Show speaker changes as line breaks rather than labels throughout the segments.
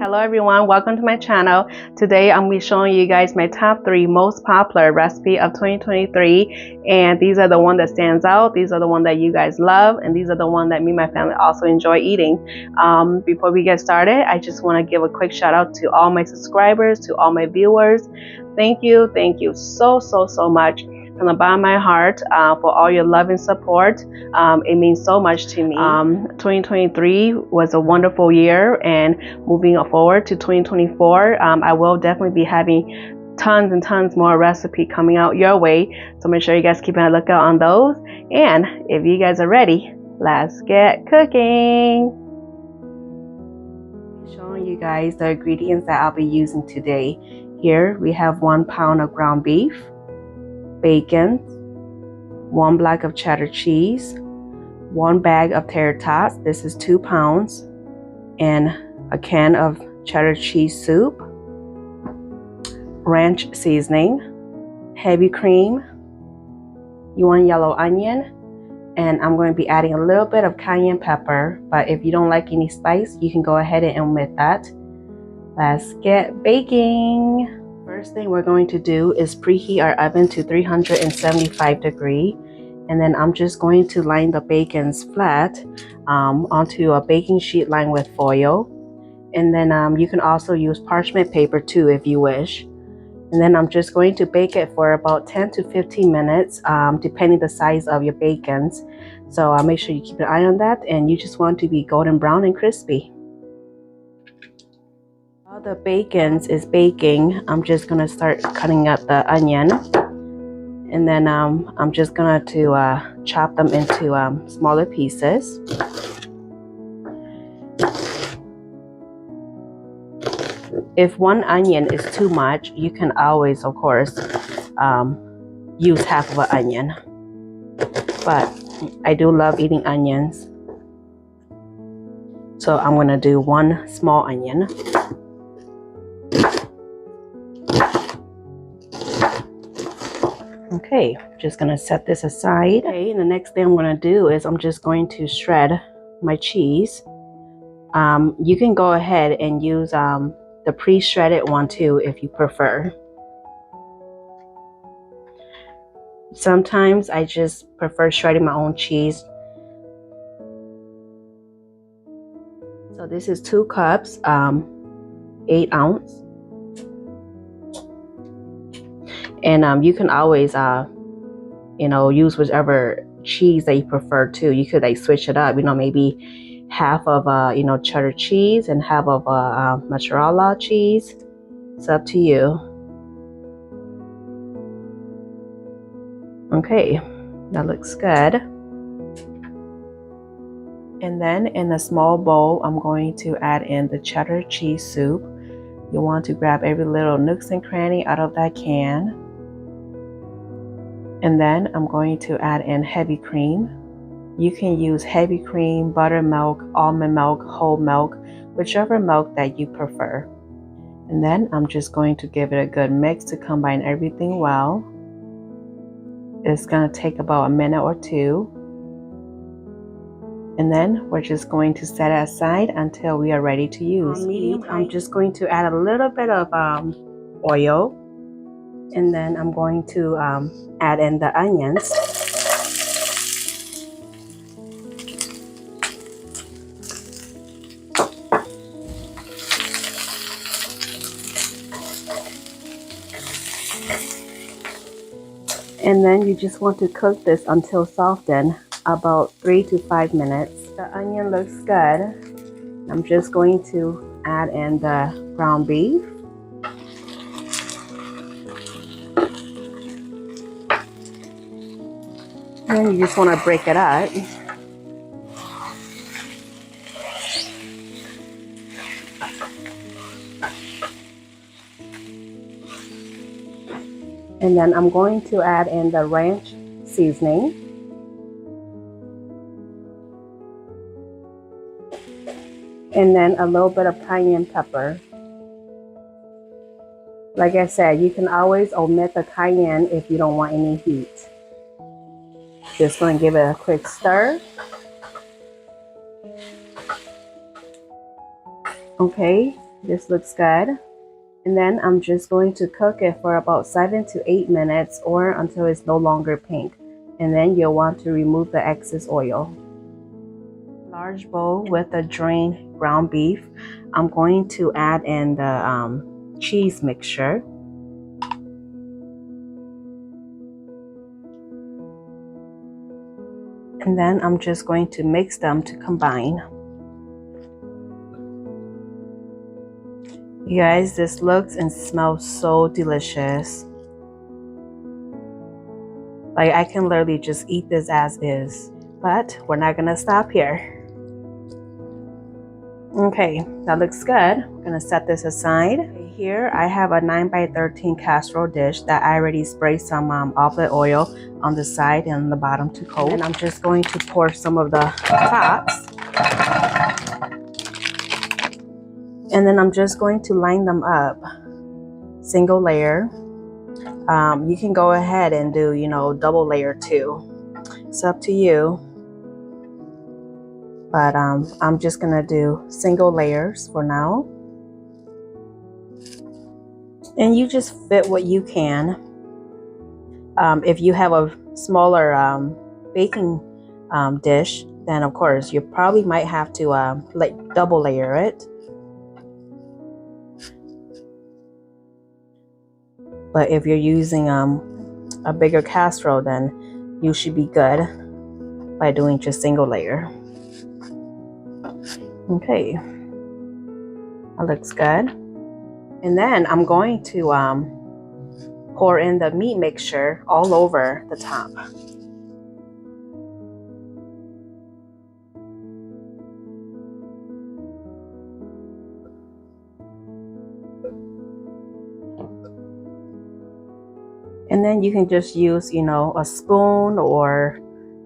Hello everyone, welcome to my channel. Today I'm going to be showing you guys my top 3 most popular recipe of 2023, and these are the one that stands out. These are the one that you guys love, and these are the one that me and my family also enjoy eating. Before we get started, I just want to give a quick shout out to all my subscribers, to all my viewers. Thank you so much from the bottom of my heart for all your love and support. It means so much to me. 2023 was a wonderful year, and moving forward to 2024, I will definitely be having tons and tons more recipe coming out your way, so make sure you guys keep a lookout on those. And if you guys are ready, let's get cooking. Showing you guys the ingredients that I'll be using today. Here we have 1 pound of ground beef, bacon, 1 block of cheddar cheese, 1 bag of Tater tots, this is 2 pounds, and a can of cheddar cheese soup, ranch seasoning, heavy cream, you want yellow onion, and I'm going to be adding a little bit of cayenne pepper, but if you don't like any spice, you can go ahead and omit that. Let's get baking. First thing we're going to do is preheat our oven to 375 degrees, and then I'm just going to line the bacons flat onto a baking sheet lined with foil, and then you can also use parchment paper too if you wish. And then I'm just going to bake it for about 10 to 15 minutes depending the size of your bacons, so make sure you keep an eye on that, and you just want to be golden brown and crispy. While the bacon is baking, I'm just gonna start cutting up the onion, and then I'm just gonna chop them into smaller pieces. If 1 onion is too much, you can always, of course, use half of an onion. But I do love eating onions, so I'm gonna do 1 small onion. Okay, just gonna set this aside. Okay, and the next thing I'm gonna do is I'm just going to shred my cheese. You can go ahead and use the pre-shredded one too if you prefer. Sometimes I just prefer shredding my own cheese. So this is 2 cups, 8 ounce. And you can always use whichever cheese that you prefer too. You could switch it up, maybe half of cheddar cheese and half of mozzarella cheese. It's up to you. Okay, that looks good. And then in a small bowl, I'm going to add in the cheddar cheese soup. You want to grab every little nooks and cranny out of that can. And then I'm going to add in heavy cream. You can use heavy cream, buttermilk, almond milk, whole milk, whichever milk that you prefer. And then I'm just going to give it a good mix to combine everything well. It's going to take about a minute or 2. And then we're just going to set it aside until we are ready to use. I'm just going to add a little bit of oil. And then I'm going to add in the onions. And then you just want to cook this until softened, about 3 to 5 minutes. The onion looks good. I'm just going to add in the ground beef. And you just want to break it up. And then I'm going to add in the ranch seasoning. And then a little bit of cayenne pepper. Like I said, you can always omit the cayenne if you don't want any heat. Just going to give it a quick stir. Okay, This looks good. And then I'm just going to cook it for about 7 to 8 minutes or until it's no longer pink. And then you'll want to remove the excess oil. Large bowl with the drained ground beef. I'm going to add in the cheese mixture. And then I'm just going to mix them to combine. You guys, this looks and smells so delicious. Like, I can literally just eat this as is. But we're not gonna stop here. Okay, that looks good. I'm gonna set this aside. Here I have a 9x13 casserole dish that I already sprayed some olive oil on the side and the bottom to coat. And I'm just going to pour some of the tops. And then I'm just going to line them up, single layer. You can go ahead and do, you know, double layer too. It's up to you. But I'm just gonna do single layers for now. And you just fit what you can. If you have a smaller baking dish, then of course you probably might have to like double layer it. But if you're using a bigger casserole, then you should be good by doing just single layer. Okay, that looks good. And then I'm going to pour in the meat mixture all over the top. And then you can just use, you know, a spoon or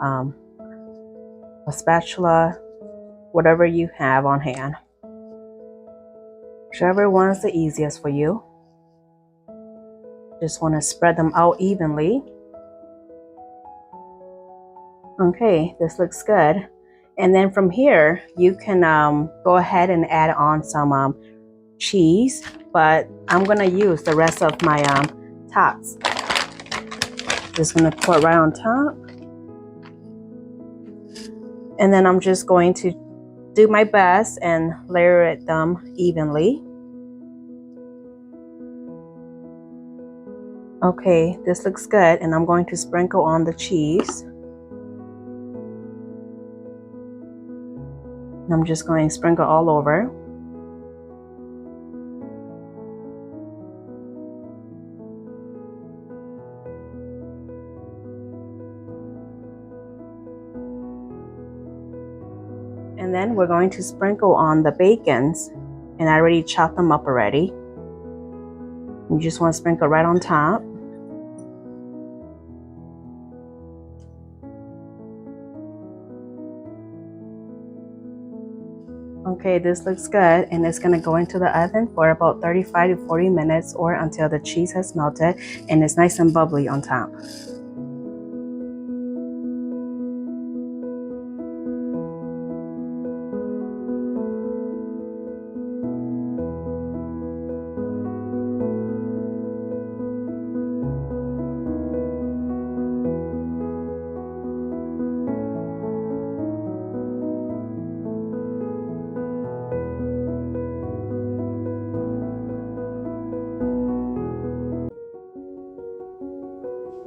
a spatula, whatever you have on hand. Whichever one is the easiest for you. Just want to spread them out evenly. Okay, this looks good. And then from here, you can go ahead and add on some cheese, but I'm gonna use the rest of my tots. Just gonna pour it right on top. And then I'm just going to do my best and layer them evenly. Okay, this looks good, and I'm going to sprinkle on the cheese. And I'm just going to sprinkle all over. And then we're going to sprinkle on the bacons, and I already chopped them up already. You just want to sprinkle right on top. Okay, this looks good, and it's going to go into the oven for about 35 to 40 minutes or until the cheese has melted and it's nice and bubbly on top.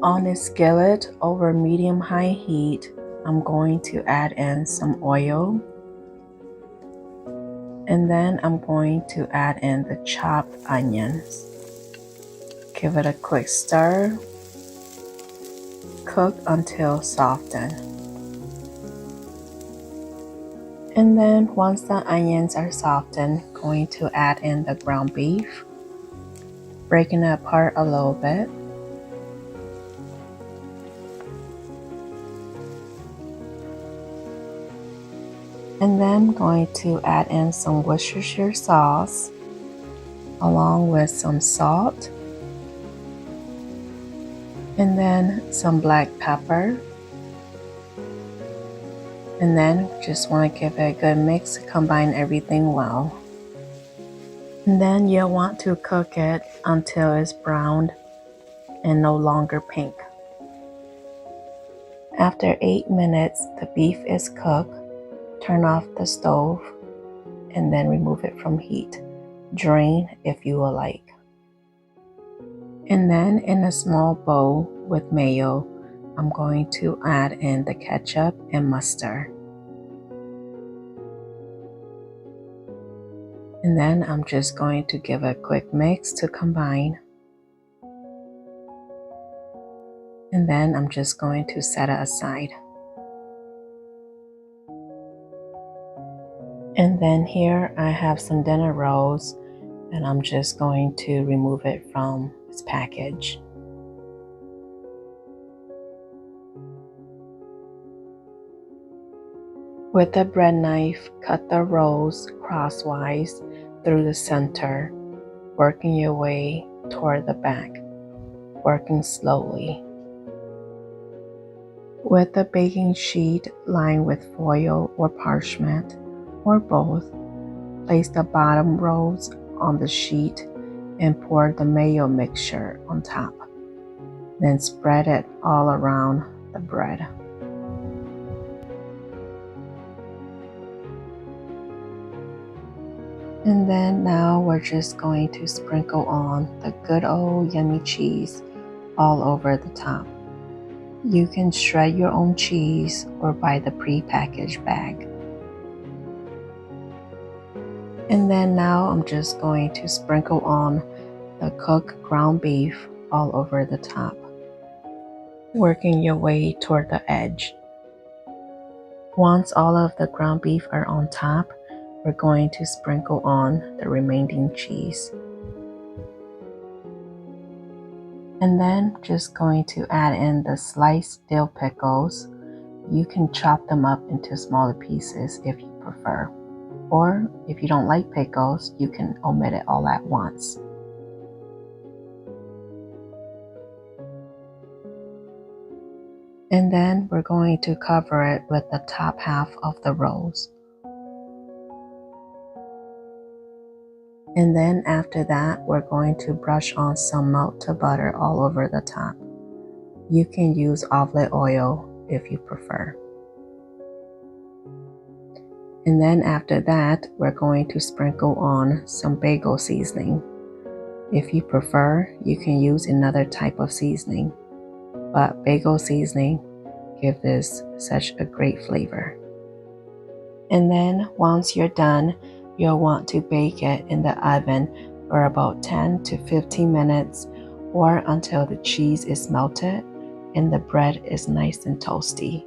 On a skillet over medium-high heat, I'm going to add in some oil. And then I'm going to add in the chopped onions. Give it a quick stir. Cook until softened. And then once the onions are softened, going to add in the ground beef. Breaking it apart a little bit. And then going to add in some Worcestershire sauce along with some salt and then some black pepper. And then just want to give it a good mix to combine everything well. And then you'll want to cook it until it's browned and no longer pink. After 8 minutes, the beef is cooked. Turn off the stove and then remove it from heat. Drain if you would like. And then in a small bowl with mayo, I'm going to add in the ketchup and mustard. And then I'm just going to give a quick mix to combine. And then I'm just going to set it aside. And then here I have some dinner rolls, and I'm just going to remove it from its package. With a bread knife, cut the rolls crosswise through the center, working your way toward the back, working slowly. With a baking sheet lined with foil or parchment, or both, place the bottom rolls on the sheet and pour the mayo mixture on top. Then spread it all around the bread. And then now we're just going to sprinkle on the good old yummy cheese all over the top. You can shred your own cheese or buy the pre-packaged bag. And then now I'm just going to sprinkle on the cooked ground beef all over the top, working your way toward the edge. Once all of the ground beef are on top, we're going to sprinkle on the remaining cheese. And then just going to add in the sliced dill pickles. You can chop them up into smaller pieces if you prefer. Or if you don't like pickles, you can omit it all at once. And then we're going to cover it with the top half of the rolls. And then after that, we're going to brush on some melted butter all over the top. You can use olive oil if you prefer. And then after that, we're going to sprinkle on some bagel seasoning. If you prefer, you can use another type of seasoning, but bagel seasoning gives this such a great flavor. And then once you're done, you'll want to bake it in the oven for about 10 to 15 minutes or until the cheese is melted and the bread is nice and toasty.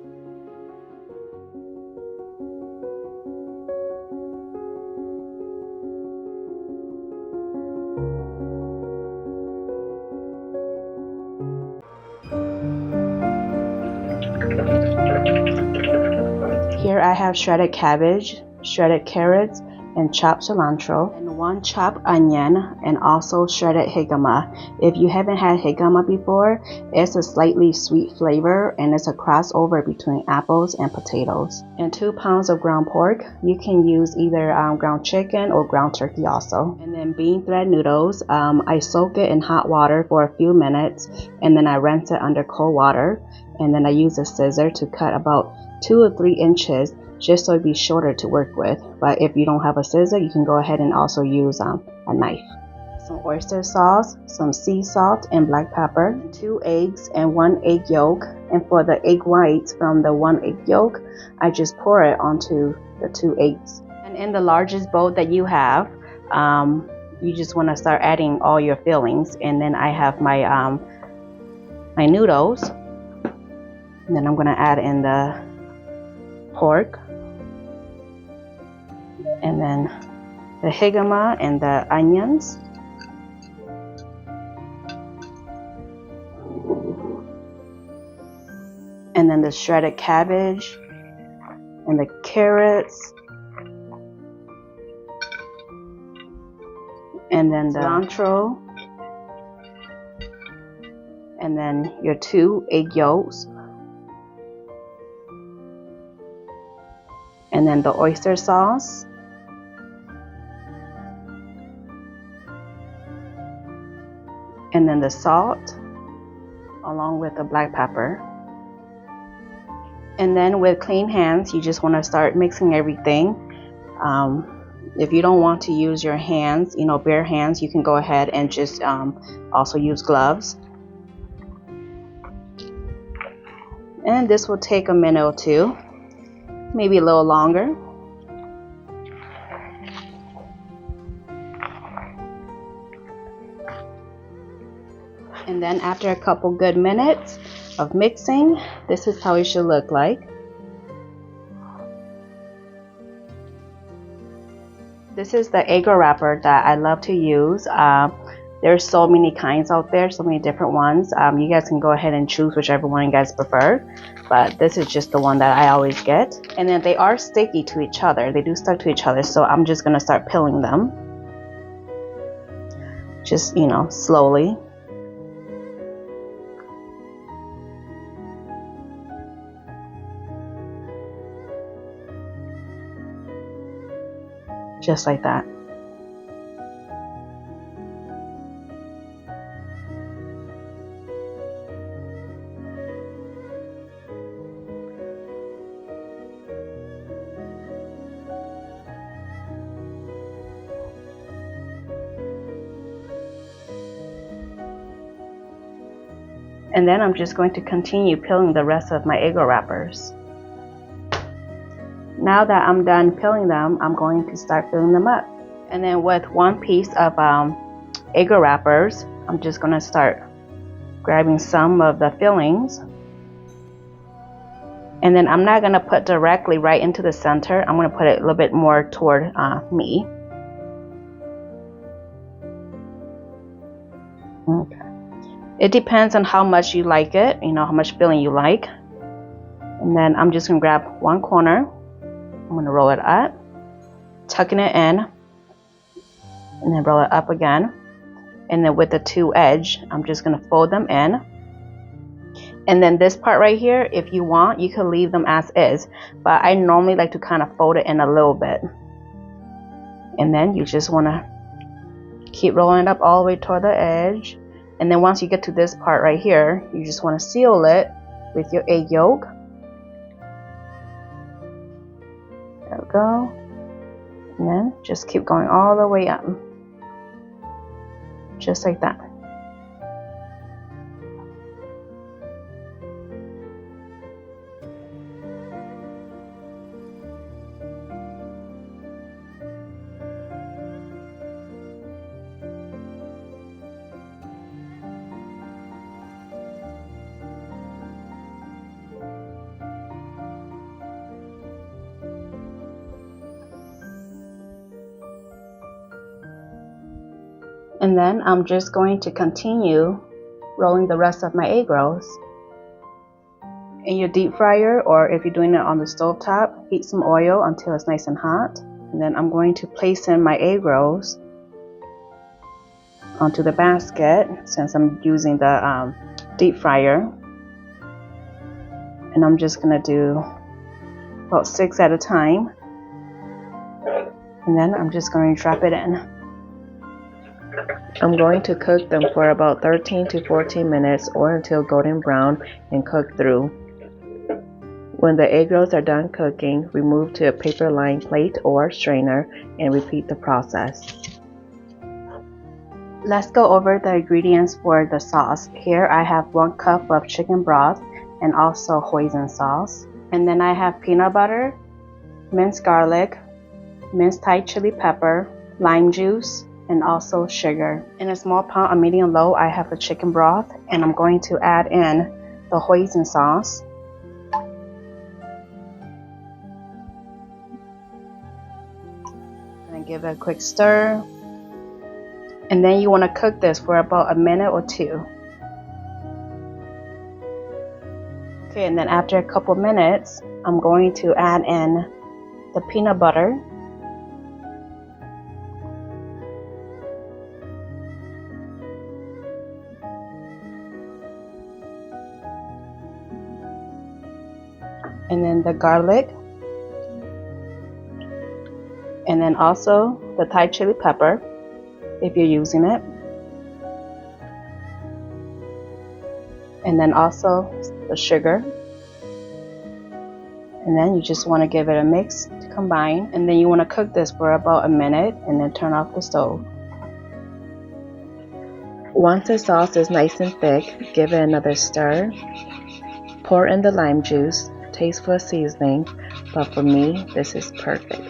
Here I have shredded cabbage, shredded carrots, and chopped cilantro, and 1 chopped onion, and also shredded jicama. If you haven't had jicama before, it's a slightly sweet flavor and it's a crossover between apples and potatoes. And 2 pounds of ground pork. You can use either ground chicken or ground turkey also. And then bean thread noodles. I soak it in hot water for a few minutes and then I rinse it under cold water, and then I use a scissor to cut about 2 or 3 inches just so it'd be shorter to work with. But if you don't have a scissor, you can go ahead and also use a knife. Some oyster sauce, some sea salt and black pepper, 2 eggs and 1 egg yolk. And for the egg whites from the 1 egg yolk, I just pour it onto the 2 eggs. And in the largest bowl that you have, you just want to start adding all your fillings. And then I have my my noodles, and then I'm going to add in the pork, and then the jicama and the onions, and then the shredded cabbage and the carrots, and then the cilantro, and then your 2 egg yolks, and then the oyster sauce, and then the salt along with the black pepper. And then with clean hands, you just want to start mixing everything. If you don't want to use your hands, bare hands, you can go ahead and just also use gloves. And this will take a minute or two, maybe a little longer. And then after a couple good minutes of mixing, this is how it should look like. This is the Eggroll wrapper that I love to use. There's so many kinds out there, so many different ones. You guys can go ahead and choose whichever one you guys prefer, but this is just the one that I always get. And then they are sticky to each other. They do stick to each other, so I'm just gonna start peeling them. Just, slowly. Just like that. And then I'm just going to continue peeling the rest of my Eggroll wrappers. Now that I'm done peeling them, I'm going to start filling them up. And then with one piece of Eggroll wrappers, I'm just going to start grabbing some of the fillings. And then I'm not going to put directly right into the center. I'm going to put it a little bit more toward me. Okay. It depends on how much you like it, how much filling you like. And then I'm just going to grab one corner. I'm going to roll it up, tucking it in, and then roll it up again. And then with the two edge, I'm just going to fold them in. And then this part right here, if you want, you can leave them as is. But I normally like to kind of fold it in a little bit. And then you just want to keep rolling it up all the way toward the edge. And then once you get to this part right here, you just want to seal it with your egg yolk. There we go. And then just keep going all the way up. Just like that. And then I'm just going to continue rolling the rest of my egg rolls. In your deep fryer, or if you're doing it on the stove top, heat some oil until it's nice and hot. And then I'm going to place in my egg rolls onto the basket since I'm using the deep fryer. And I'm just going to do about 6 at a time. And then I'm just going to drop it in. I'm going to cook them for about 13 to 14 minutes or until golden brown and cook through. When the egg rolls are done cooking, remove to a paper lined plate or strainer and repeat the process. Let's go over the ingredients for the sauce. Here I have 1 cup of chicken broth and also hoisin sauce. And then I have peanut butter, minced garlic, minced Thai chili pepper, lime juice, and also sugar. In a small pot on medium low, I have the chicken broth, and I'm going to add in the hoisin sauce. And give it a quick stir. And then you want to cook this for about a minute or 2. Okay, and then after a couple minutes, I'm going to add in the peanut butter. And then the garlic, and then also the Thai chili pepper if you're using it. and then also the sugar. And then you just want to give it a mix to combine, and then you want to cook this for about a minute and then turn off the stove. Once the sauce is nice and thick, give it another stir. Pour in the lime juice, taste for seasoning, but for me this is perfect.